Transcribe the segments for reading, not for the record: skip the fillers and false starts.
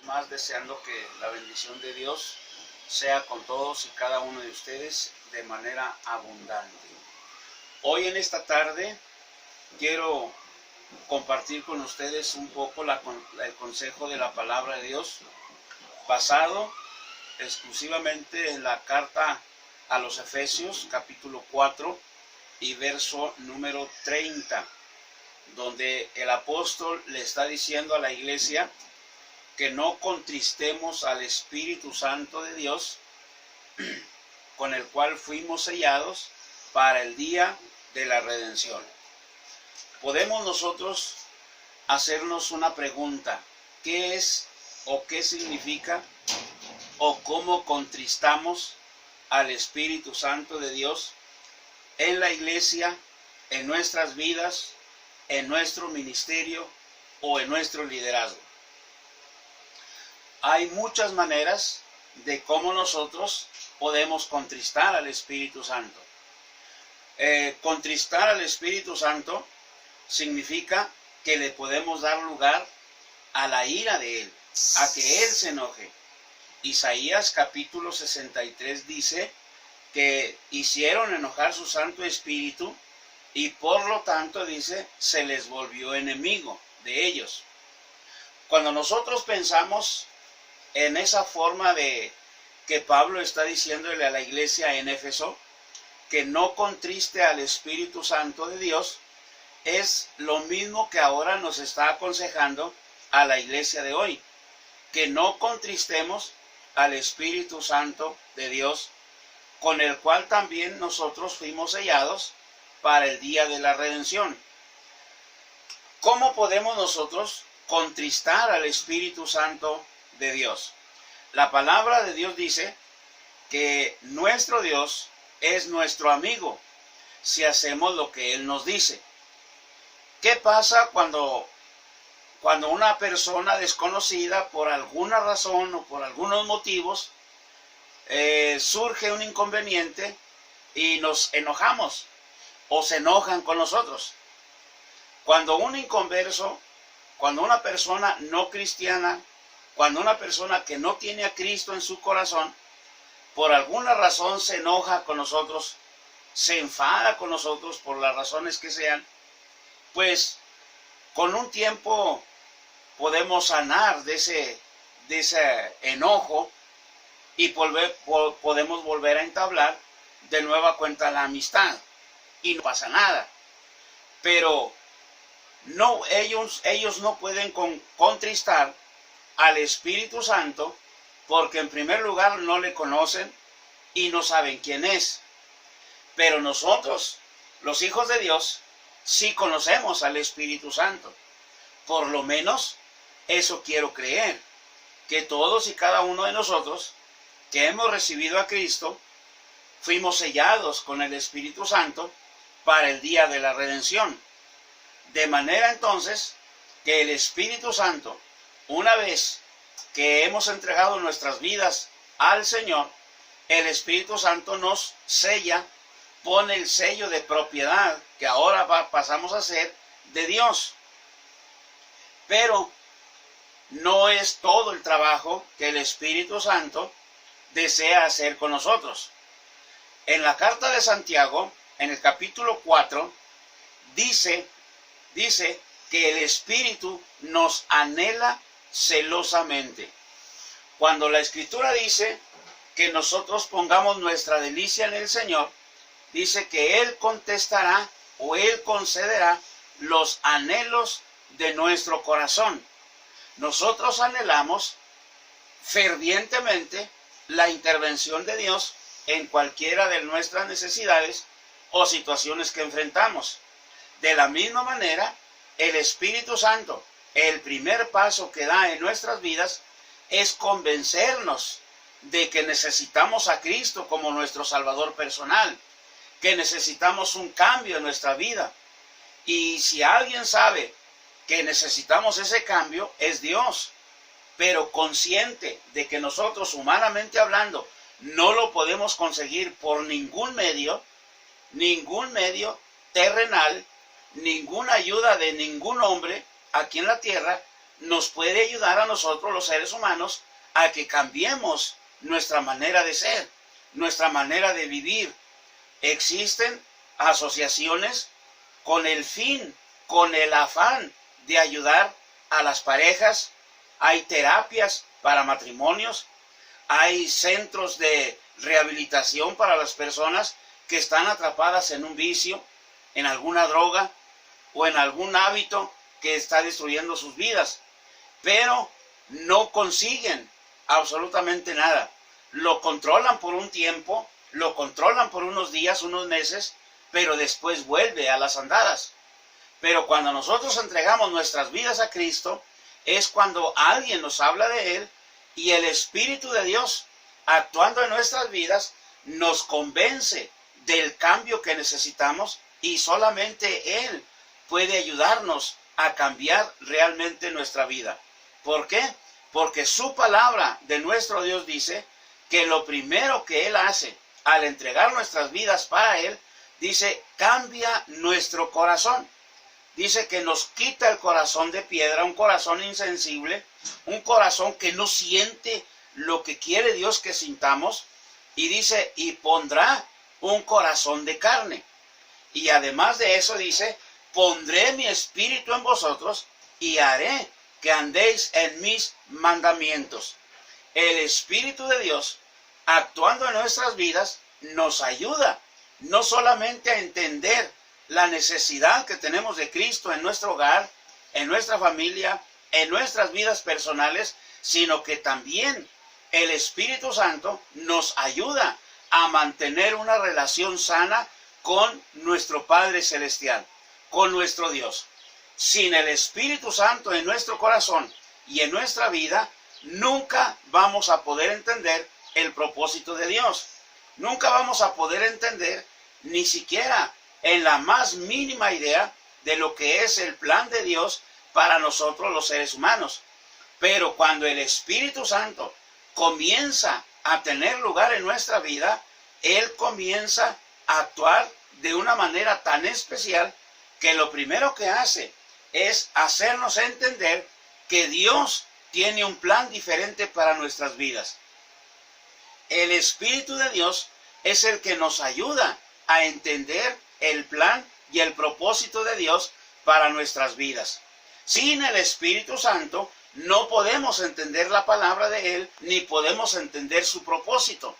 más deseando que la bendición de Dios sea con todos y cada uno de ustedes de manera abundante. Hoy en esta tarde quiero compartir con ustedes un poco el consejo de la palabra de Dios basado exclusivamente en la carta a los Efesios capítulo 4 y verso número 30, donde el apóstol le está diciendo a la iglesia que no contristemos al Espíritu Santo de Dios, con el cual fuimos sellados para el día de la redención. Podemos nosotros hacernos una pregunta: ¿qué es o qué significa o cómo contristamos al Espíritu Santo de Dios en la iglesia, en nuestras vidas, en nuestro ministerio o en nuestro liderazgo? Hay muchas maneras de cómo nosotros podemos contristar al Espíritu Santo. Contristar al Espíritu Santo significa que le podemos dar lugar a la ira de Él, a que Él se enoje. Isaías capítulo 63 dice que hicieron enojar su Santo Espíritu y por lo tanto, dice, se les volvió enemigo de ellos. Cuando nosotros pensamos en esa forma de que Pablo está diciéndole a la iglesia en Éfeso que no contriste al Espíritu Santo de Dios, es lo mismo que ahora nos está aconsejando a la iglesia de hoy, que no contristemos al Espíritu Santo de Dios, con el cual también nosotros fuimos sellados para el día de la redención. ¿Cómo podemos nosotros contristar al Espíritu Santo de Dios? La palabra de Dios dice que nuestro Dios es nuestro amigo si hacemos lo que Él nos dice. ¿Qué pasa cuando una persona desconocida, por alguna razón o por algunos motivos, surge un inconveniente y nos enojamos o se enojan con nosotros? Cuando un inconverso, cuando una persona no cristiana, cuando una persona que no tiene a Cristo en su corazón, por alguna razón se enoja con nosotros, se enfada con nosotros por las razones que sean, pues con un tiempo podemos sanar de ese enojo y podemos volver a entablar de nueva cuenta la amistad y no pasa nada. Pero no, ellos no pueden contristar al Espíritu Santo porque en primer lugar no le conocen y no saben quién es. Pero nosotros, los hijos de Dios, sí conocemos al Espíritu Santo. Por lo menos eso quiero creer, que todos y cada uno de nosotros que hemos recibido a Cristo fuimos sellados con el Espíritu Santo para el día de la redención. De manera entonces que el Espíritu Santo, una vez que hemos entregado nuestras vidas al Señor, el Espíritu Santo nos sella, pone el sello de propiedad que ahora pasamos a ser de Dios. Pero no es todo el trabajo que el Espíritu Santo desea hacer con nosotros. En la carta de Santiago, en el capítulo 4, dice que el Espíritu nos anhela celosamente. Cuando la Escritura dice que nosotros pongamos nuestra delicia en el Señor, dice que Él contestará o Él concederá los anhelos de nuestro corazón. Nosotros anhelamos fervientemente la intervención de Dios en cualquiera de nuestras necesidades o situaciones que enfrentamos. De la misma manera, el Espíritu Santo, el primer paso que da en nuestras vidas es convencernos de que necesitamos a Cristo como nuestro Salvador personal, que necesitamos un cambio en nuestra vida. Y si alguien sabe que necesitamos ese cambio, es Dios. Pero consciente de que nosotros, humanamente hablando, no lo podemos conseguir por ningún medio terrenal, ninguna ayuda de ningún hombre aquí en la tierra, nos puede ayudar a nosotros los seres humanos a que cambiemos nuestra manera de ser, nuestra manera de vivir. Existen asociaciones con el fin, con el afán de ayudar a las parejas. Hay terapias para matrimonios, hay centros de rehabilitación para las personas que están atrapadas en un vicio, en alguna droga o en algún hábito que está destruyendo sus vidas, pero no consiguen absolutamente nada. Lo controlan por un tiempo, lo controlan por unos días, unos meses, pero después vuelve a las andadas. Pero cuando nosotros entregamos nuestras vidas a Cristo, es cuando alguien nos habla de Él y el Espíritu de Dios, actuando en nuestras vidas, nos convence del cambio que necesitamos y solamente Él puede ayudarnos a cambiar realmente nuestra vida. ¿Por qué? Porque su palabra de nuestro Dios dice que lo primero que Él hace al entregar nuestras vidas para Él, dice, cambia nuestro corazón. Dice que nos quita el corazón de piedra, un corazón insensible, un corazón que no siente lo que quiere Dios que sintamos. Y dice, y pondrá un corazón de carne. Y además de eso dice, pondré mi espíritu en vosotros y haré que andéis en mis mandamientos. El Espíritu de Dios, actuando en nuestras vidas, nos ayuda no solamente a entender la necesidad que tenemos de Cristo en nuestro hogar, en nuestra familia, en nuestras vidas personales, sino que también el Espíritu Santo nos ayuda a mantener una relación sana con nuestro Padre Celestial, con nuestro Dios. Sin el Espíritu Santo en nuestro corazón y en nuestra vida, nunca vamos a poder entender el propósito de Dios. Nunca vamos a poder entender ni siquiera en la más mínima idea de lo que es el plan de Dios para nosotros los seres humanos. Pero cuando el Espíritu Santo comienza a tener lugar en nuestra vida, Él comienza a actuar de una manera tan especial que lo primero que hace es hacernos entender que Dios tiene un plan diferente para nuestras vidas. El Espíritu de Dios es el que nos ayuda a entender el plan y el propósito de Dios para nuestras vidas. Sin el Espíritu Santo no podemos entender la palabra de Él, ni podemos entender su propósito.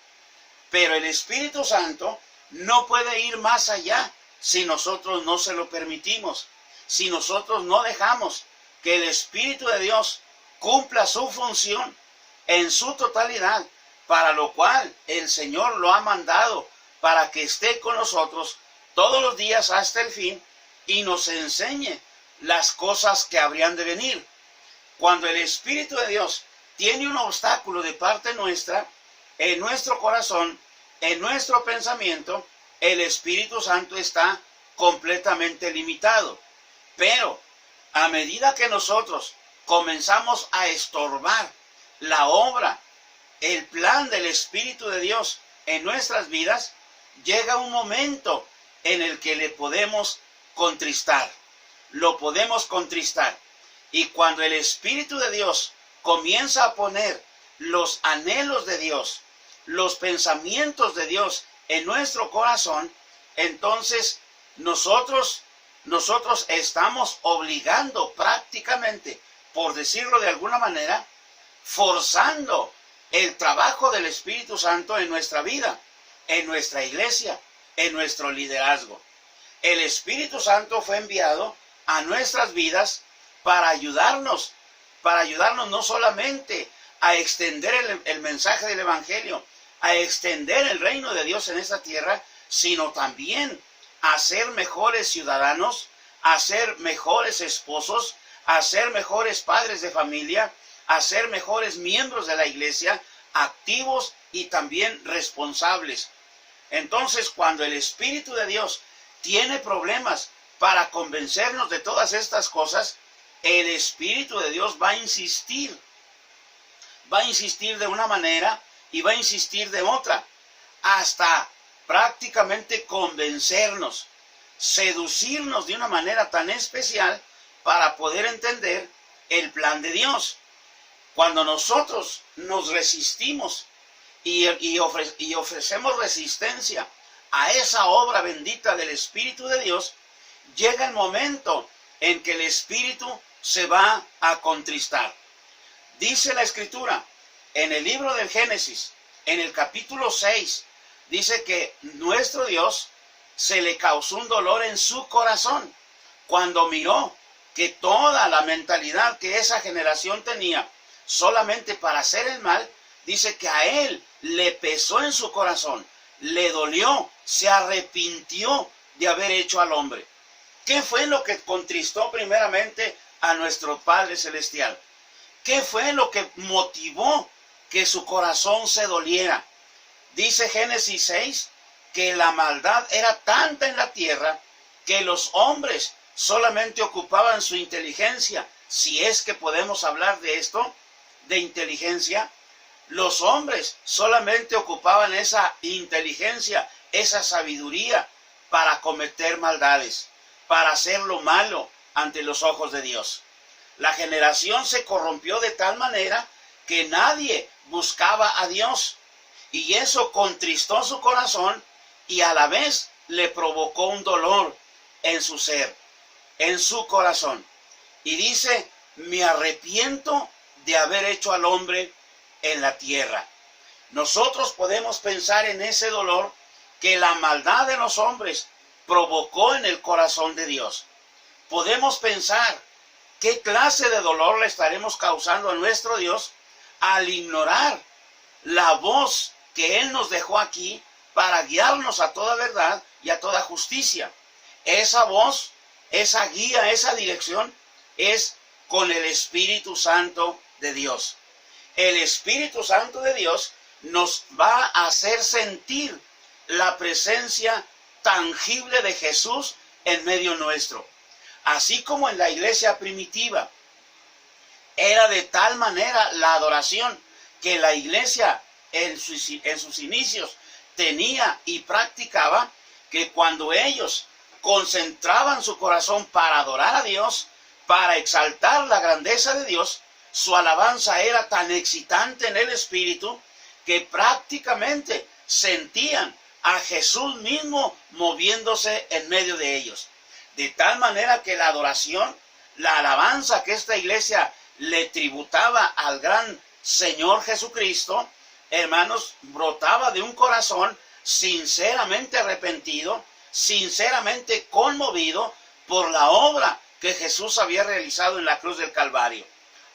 Pero el Espíritu Santo no puede ir más allá si nosotros no se lo permitimos, si nosotros no dejamos que el Espíritu de Dios cumpla su función en su totalidad, para lo cual el Señor lo ha mandado para que esté con nosotros todos los días hasta el fin y nos enseñe las cosas que habrían de venir. Cuando el Espíritu de Dios tiene un obstáculo de parte nuestra, en nuestro corazón, en nuestro pensamiento, el Espíritu Santo está completamente limitado. Pero a medida que nosotros comenzamos a estorbar la obra, el plan del Espíritu de Dios en nuestras vidas, llega un momento en el que le podemos contristar. Lo podemos contristar. Y cuando el Espíritu de Dios comienza a poner los anhelos de Dios, los pensamientos de Dios en nuestro corazón, entonces nosotros estamos obligando prácticamente, por decirlo de alguna manera, forzando el trabajo del Espíritu Santo en nuestra vida, en nuestra iglesia, en nuestro liderazgo. El Espíritu Santo fue enviado a nuestras vidas para ayudarnos no solamente a extender el mensaje del Evangelio, a extender el reino de Dios en esta tierra, sino también a ser mejores ciudadanos, a ser mejores esposos, a ser mejores padres de familia, a ser mejores miembros de la iglesia, activos y también responsables. Entonces, cuando el Espíritu de Dios tiene problemas para convencernos de todas estas cosas, el Espíritu de Dios va a insistir de una manera y va a insistir de otra, hasta prácticamente convencernos, seducirnos de una manera tan especial para poder entender el plan de Dios. Cuando nosotros nos resistimos y ofrecemos resistencia a esa obra bendita del Espíritu de Dios, llega el momento en que el Espíritu se va a contristar. Dice la Escritura en el libro del Génesis, en el capítulo 6, dice que nuestro Dios se le causó un dolor en su corazón cuando miró que toda la mentalidad que esa generación tenía solamente para hacer el mal, dice que a él le pesó en su corazón, le dolió, se arrepintió de haber hecho al hombre. ¿Qué fue lo que contristó primeramente a nuestro Padre Celestial? ¿Qué fue lo que motivó que su corazón se doliera? Dice Génesis 6 que la maldad era tanta en la tierra que los hombres solamente ocupaban su inteligencia. Si es que podemos hablar de esto, de inteligencia, los hombres solamente ocupaban esa inteligencia, esa sabiduría para cometer maldades, para hacer lo malo ante los ojos de Dios. La generación se corrompió de tal manera que nadie buscaba a Dios, y eso contristó su corazón y a la vez le provocó un dolor en su ser, en su corazón. Y dice, me arrepiento de haber hecho al hombre en la tierra. Nosotros podemos pensar en ese dolor que la maldad de los hombres provocó en el corazón de Dios. Podemos pensar qué clase de dolor le estaremos causando a nuestro Dios al ignorar la voz que Él nos dejó aquí para guiarnos a toda verdad y a toda justicia. Esa voz, esa guía, esa dirección es con el Espíritu Santo de Dios. El Espíritu Santo de Dios nos va a hacer sentir la presencia tangible de Jesús en medio nuestro. Así como en la iglesia primitiva era de tal manera la adoración que la iglesia en sus inicios tenía y practicaba, que cuando ellos concentraban su corazón para adorar a Dios, para exaltar la grandeza de Dios, su alabanza era tan excitante en el espíritu que prácticamente sentían a Jesús mismo moviéndose en medio de ellos. De tal manera que la adoración, la alabanza que esta iglesia le tributaba al gran Señor Jesucristo, hermanos, brotaba de un corazón sinceramente arrepentido, sinceramente conmovido por la obra que Jesús había realizado en la cruz del Calvario.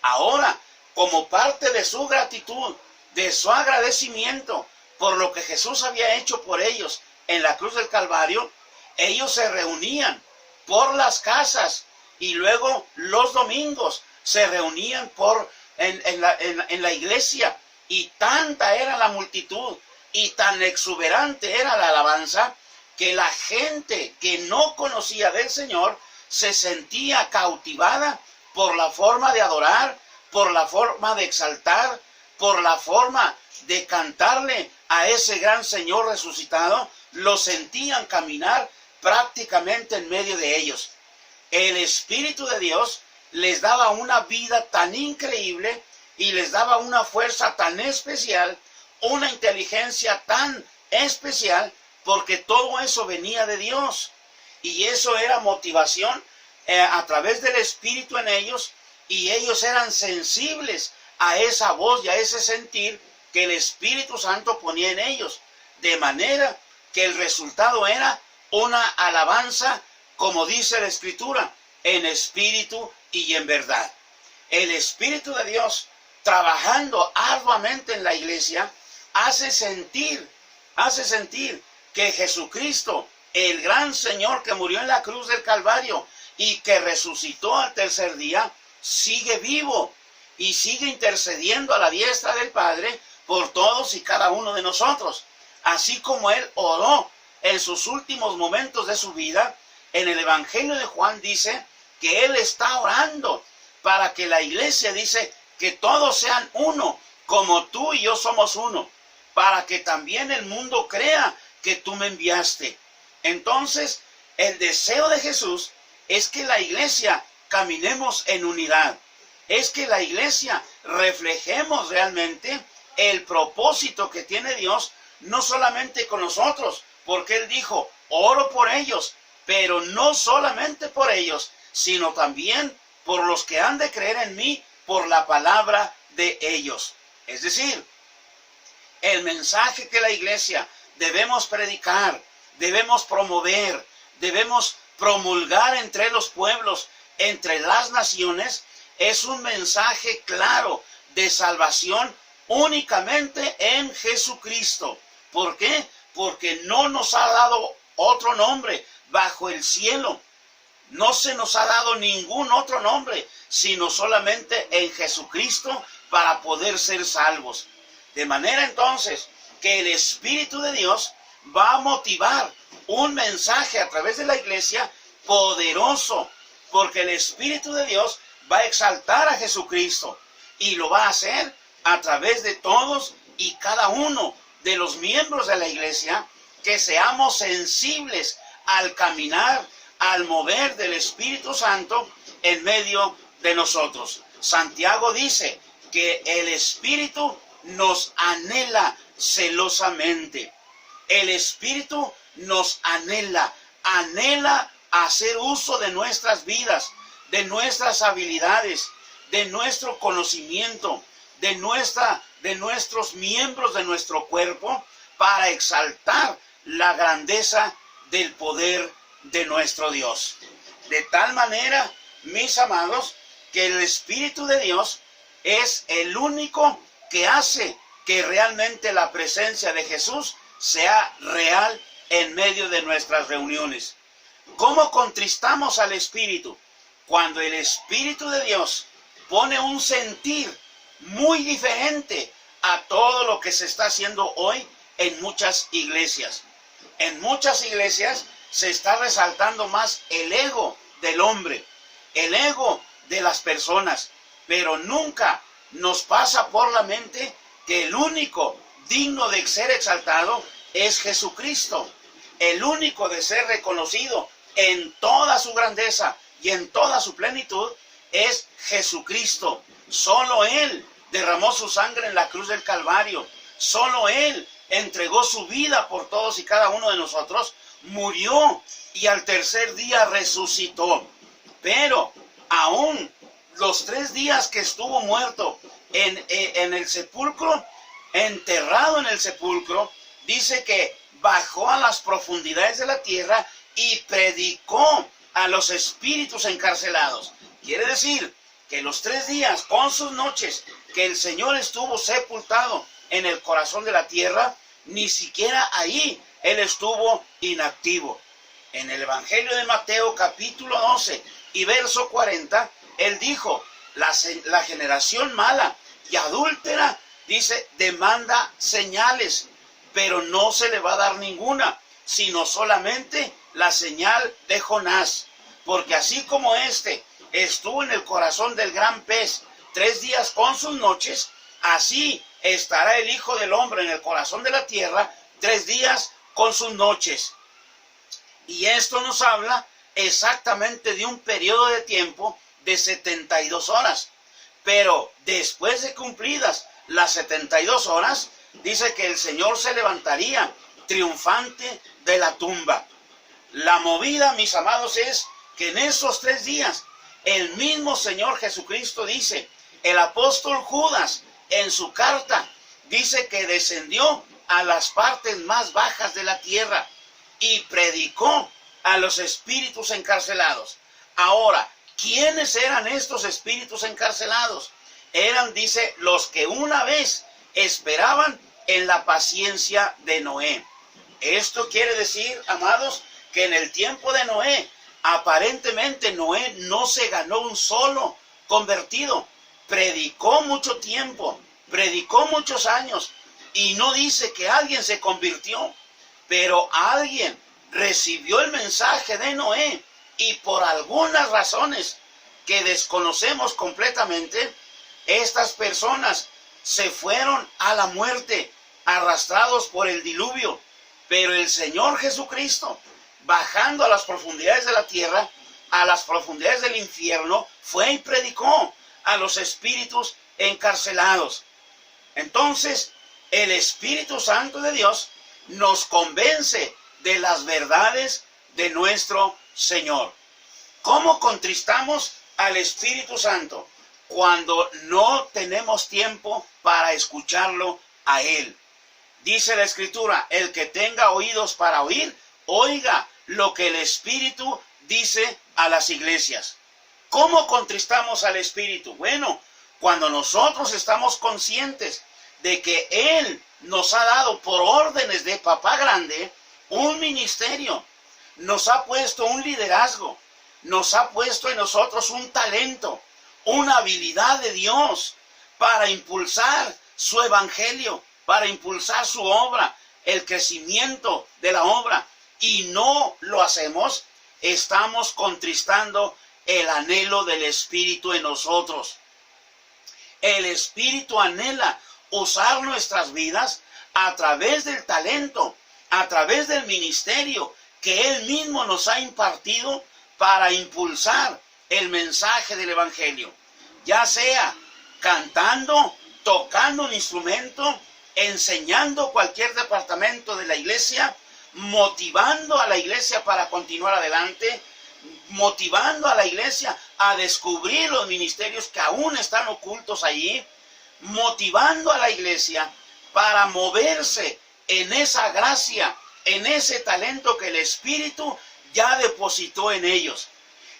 Ahora, como parte de su gratitud, de su agradecimiento por lo que Jesús había hecho por ellos en la cruz del Calvario, ellos se reunían por las casas y luego los domingos se reunían en la iglesia, y tanta era la multitud y tan exuberante era la alabanza que la gente que no conocía del Señor se sentía cautivada por la forma de adorar, por la forma de exaltar, por la forma de cantarle a ese gran Señor resucitado. Lo sentían caminar prácticamente en medio de ellos. El Espíritu de Dios les daba una vida tan increíble y les daba una fuerza tan especial, una inteligencia tan especial, porque todo eso venía de Dios. Y eso era motivación a través del Espíritu en ellos, y ellos eran sensibles a esa voz y a ese sentir que el Espíritu Santo ponía en ellos. De manera que el resultado era una alabanza, como dice la Escritura, en espíritu y en verdad. El Espíritu de Dios, trabajando arduamente en la iglesia, hace sentir que Jesucristo, el gran Señor que murió en la cruz del Calvario y que resucitó al tercer día, sigue vivo y sigue intercediendo a la diestra del Padre por todos y cada uno de nosotros. Así como Él oró en sus últimos momentos de su vida, en el Evangelio de Juan dice que Él está orando para que la iglesia, dice, que todos sean uno, como tú y yo somos uno, para que también el mundo crea que tú me enviaste. Entonces, el deseo de Jesús es que la iglesia caminemos en unidad, es que la iglesia reflejemos realmente el propósito que tiene Dios, no solamente con nosotros, porque Él dijo, oro por ellos, pero no solamente por ellos, sino también por los que han de creer en mí por la palabra de ellos. Es decir, el mensaje que la iglesia debemos predicar, debemos promover, debemos promulgar entre los pueblos, entre las naciones, es un mensaje claro de salvación únicamente en Jesucristo. ¿Por qué? Porque no nos ha dado otro nombre bajo el cielo. No se nos ha dado ningún otro nombre, sino solamente en Jesucristo para poder ser salvos. De manera entonces que el Espíritu de Dios va a motivar un mensaje a través de la iglesia poderoso, porque el Espíritu de Dios va a exaltar a Jesucristo y lo va a hacer a través de todos y cada uno de los miembros de la iglesia, que seamos sensibles al caminar, al mover del Espíritu Santo en medio de nosotros. Santiago dice que el Espíritu nos anhela celosamente. El Espíritu nos anhela hacer uso de nuestras vidas, de nuestras habilidades, de nuestro conocimiento, de nuestros miembros de nuestro cuerpo, para exaltar la grandeza del poder de nuestro Dios. De tal manera, mis amados, que el Espíritu de Dios es el único que hace que realmente la presencia de Jesús sea real en medio de nuestras reuniones. ¿Cómo contristamos al Espíritu? Cuando el Espíritu de Dios pone un sentir muy diferente a todo lo que se está haciendo hoy en muchas iglesias. En muchas iglesias se está resaltando más el ego del hombre, el ego de las personas, pero nunca nos pasa por la mente que el único digno de ser exaltado es Jesucristo, el único de ser reconocido en toda su grandeza y en toda su plenitud es Jesucristo. Solo Él derramó su sangre en la cruz del Calvario, solo Él entregó su vida por todos y cada uno de nosotros, murió y al tercer día resucitó. Pero aún los 3 días que estuvo muerto en el sepulcro, enterrado en el sepulcro, dice que bajó a las profundidades de la tierra y predicó a los espíritus encarcelados. Quiere decir que los 3 días con sus noches que el Señor estuvo sepultado en el corazón de la tierra, ni siquiera ahí Él estuvo inactivo. En el Evangelio de Mateo capítulo 12 y verso 40, Él dijo, la generación mala y adúltera, dice, demanda señales, pero no se le va a dar ninguna, sino solamente la señal de Jonás. Porque así como éste estuvo en el corazón del gran pez 3 días con sus noches, así estará el Hijo del Hombre en el corazón de la tierra 3 días con sus noches. Y esto nos habla exactamente de un periodo de tiempo de 72 horas. Pero después de cumplidas las 72 horas, dice que el Señor se levantaría triunfante de la tumba. La movida, mis amados, es que en esos 3 días, el mismo Señor Jesucristo dice, el apóstol Judas en su carta dice que descendió a las partes más bajas de la tierra y predicó a los espíritus encarcelados. Ahora, ¿quiénes eran estos espíritus encarcelados? Eran, dice, los que una vez esperaban en la paciencia de Noé. Esto quiere decir, amados, que en el tiempo de Noé, aparentemente Noé no se ganó un solo convertido. Predicó mucho tiempo, predicó muchos años y no dice que alguien se convirtió, pero alguien recibió el mensaje de Noé y por algunas razones que desconocemos completamente, estas personas se fueron a la muerte, arrastrados por el diluvio. Pero el Señor Jesucristo, bajando a las profundidades de la tierra, a las profundidades del infierno, fue y predicó a los espíritus encarcelados. Entonces, el Espíritu Santo de Dios nos convence de las verdades de nuestro Señor. ¿Cómo contristamos al Espíritu Santo? Cuando no tenemos tiempo para escucharlo a Él. Dice la Escritura, el que tenga oídos para oír, oiga lo que el Espíritu dice a las iglesias. ¿Cómo contristamos al Espíritu? Bueno, cuando nosotros estamos conscientes de que Él nos ha dado por órdenes de Papá Grande un ministerio, nos ha puesto un liderazgo, nos ha puesto en nosotros un talento, una habilidad de Dios para impulsar su evangelio, para impulsar su obra, el crecimiento de la obra, y no lo hacemos, estamos contristando el anhelo del Espíritu en nosotros. El Espíritu anhela usar nuestras vidas a través del talento, a través del ministerio que Él mismo nos ha impartido para impulsar el mensaje del Evangelio, ya sea cantando, tocando un instrumento, enseñando cualquier departamento de la iglesia, motivando a la iglesia para continuar adelante, motivando a la iglesia a descubrir los ministerios que aún están ocultos allí, motivando a la iglesia para moverse en esa gracia, en ese talento que el Espíritu ya depositó en ellos.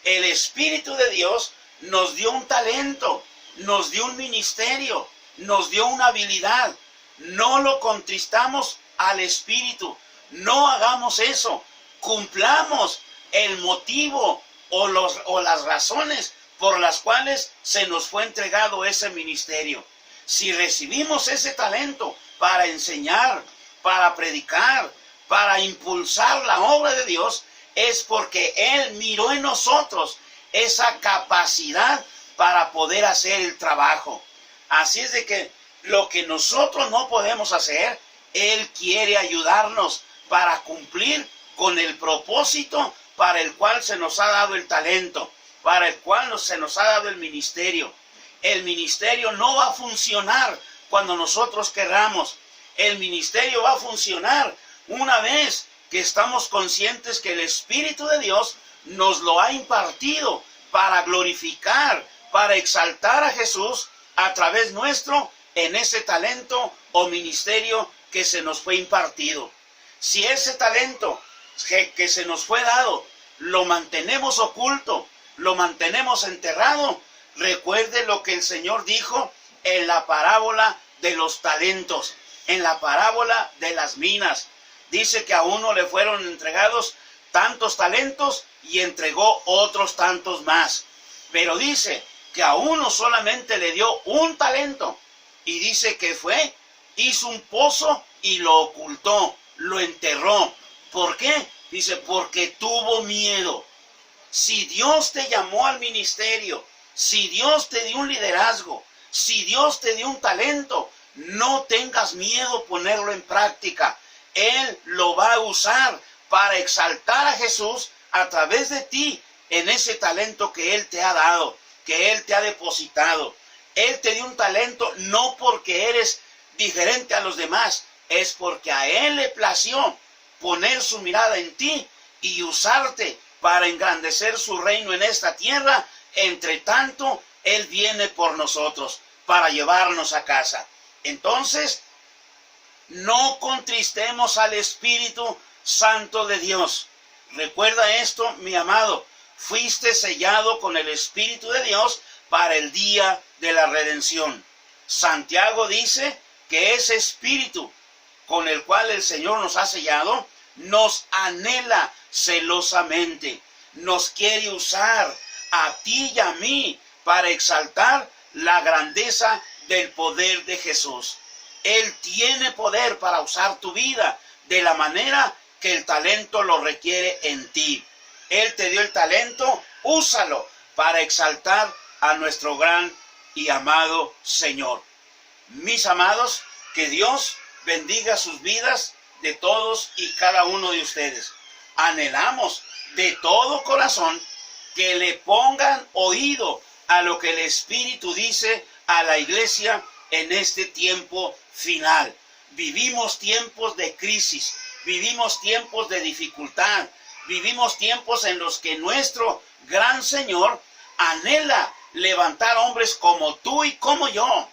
El Espíritu de Dios nos dio un talento, nos dio un ministerio, nos dio una habilidad. No lo contristamos al Espíritu, no hagamos eso. Cumplamos el motivo o las razones por las cuales se nos fue entregado ese ministerio. Si recibimos ese talento para enseñar, para predicar, para impulsar la obra de Dios, es porque Él miró en nosotros esa capacidad para poder hacer el trabajo. Así es de que lo que nosotros no podemos hacer, Él quiere ayudarnos para cumplir con el propósito para el cual se nos ha dado el talento, para el cual se nos ha dado el ministerio. El ministerio no va a funcionar cuando nosotros querramos. El ministerio va a funcionar una vez que estamos conscientes que el Espíritu de Dios nos lo ha impartido para glorificar, para exaltar a Jesús a través nuestro en ese talento o ministerio que se nos fue impartido. Si ese talento que se nos fue dado lo mantenemos oculto, lo mantenemos enterrado, recuerde lo que el Señor dijo en la parábola de los talentos, en la parábola de las minas. Dice que a uno le fueron entregados tantos talentos y entregó otros tantos más. Pero dice que a uno solamente le dio un talento. Y dice que hizo un pozo y lo ocultó, lo enterró. ¿Por qué? Dice, porque tuvo miedo. Si Dios te llamó al ministerio, si Dios te dio un liderazgo, si Dios te dio un talento, no tengas miedo ponerlo en práctica. Él lo va a usar para exaltar a Jesús a través de ti en ese talento que Él te ha dado, que Él te ha depositado. Él te dio un talento no porque eres diferente a los demás, es porque a Él le plació poner su mirada en ti y usarte para engrandecer su reino en esta tierra. Entre tanto, Él viene por nosotros para llevarnos a casa. Entonces, no contristemos al Espíritu Santo de Dios. Recuerda esto, mi amado. Fuiste sellado con el Espíritu de Dios para el día de la redención. Santiago dice que ese Espíritu con el cual el Señor nos ha sellado, nos anhela celosamente. Nos quiere usar a ti y a mí para exaltar la grandeza del poder de Jesús. Él tiene poder para usar tu vida de la manera que el talento lo requiere en ti. Él te dio el talento, úsalo para exaltar a nuestro gran y amado Señor. Mis amados, que Dios bendiga sus vidas de todos y cada uno de ustedes. Anhelamos de todo corazón que le pongan oído a lo que el Espíritu dice a la iglesia en este tiempo final. Vivimos tiempos de crisis, vivimos tiempos de dificultad, vivimos tiempos en los que nuestro gran Señor anhela levantar hombres como tú y como yo,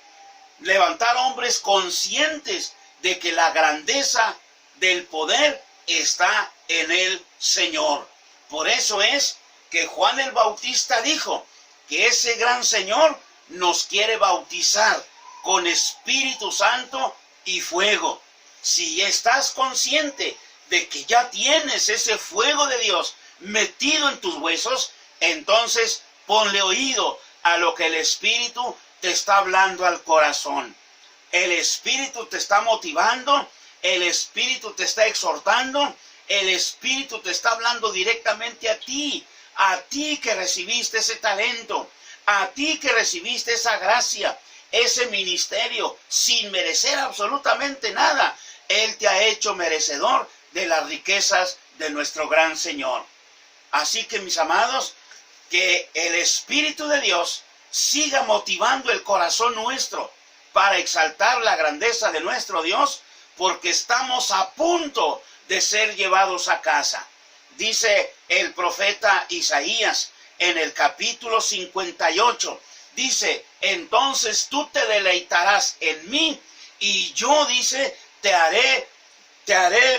levantar hombres conscientes de que la grandeza del poder está en el Señor. Por eso es que Juan el Bautista dijo que ese gran Señor nos quiere bautizar con Espíritu Santo y fuego. Si estás consciente de que ya tienes ese fuego de Dios metido en tus huesos, entonces ponle oído a lo que el Espíritu te está hablando al corazón. El Espíritu te está motivando, el Espíritu te está exhortando, el Espíritu te está hablando directamente a ti que recibiste ese talento, a ti que recibiste esa gracia, ese ministerio, sin merecer absolutamente nada. Él te ha hecho merecedor de las riquezas de nuestro gran Señor. Así que, mis amados, que el Espíritu de Dios siga motivando el corazón nuestro para exaltar la grandeza de nuestro Dios, porque estamos a punto de ser llevados a casa. Dice el profeta Isaías en el capítulo 58, dice: entonces tú te deleitarás en mí y yo, dice, te haré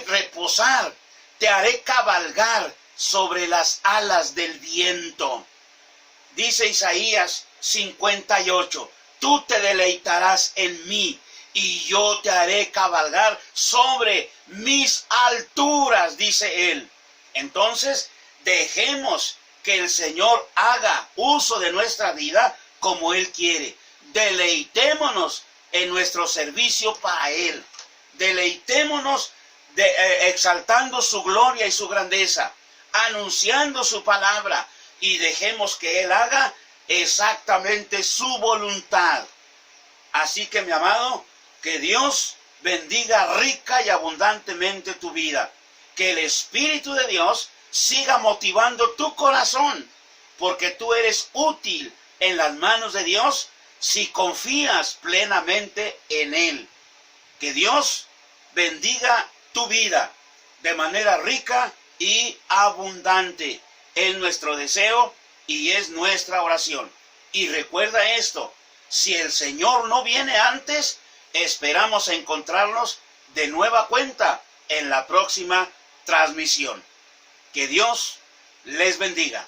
reposar, te haré cabalgar sobre las alas del viento. Dice Isaías 58, tú te deleitarás en mí y yo te haré cabalgar sobre mis alturas, dice él. Entonces, dejemos que el Señor haga uso de nuestra vida como Él quiere. Deleitémonos en nuestro servicio para Él. Deleitémonos exaltando su gloria y su grandeza, anunciando su palabra, y dejemos que Él haga exactamente su voluntad. Así que, mi amado, que Dios bendiga rica y abundantemente tu vida. Que el Espíritu de Dios siga motivando tu corazón, porque tú eres útil en las manos de Dios si confías plenamente en Él. Que Dios bendiga tu vida de manera rica y abundante. Es nuestro deseo y es nuestra oración. Y recuerda esto: si el Señor no viene antes, esperamos encontrarnos de nueva cuenta en la próxima transmisión. Que Dios les bendiga.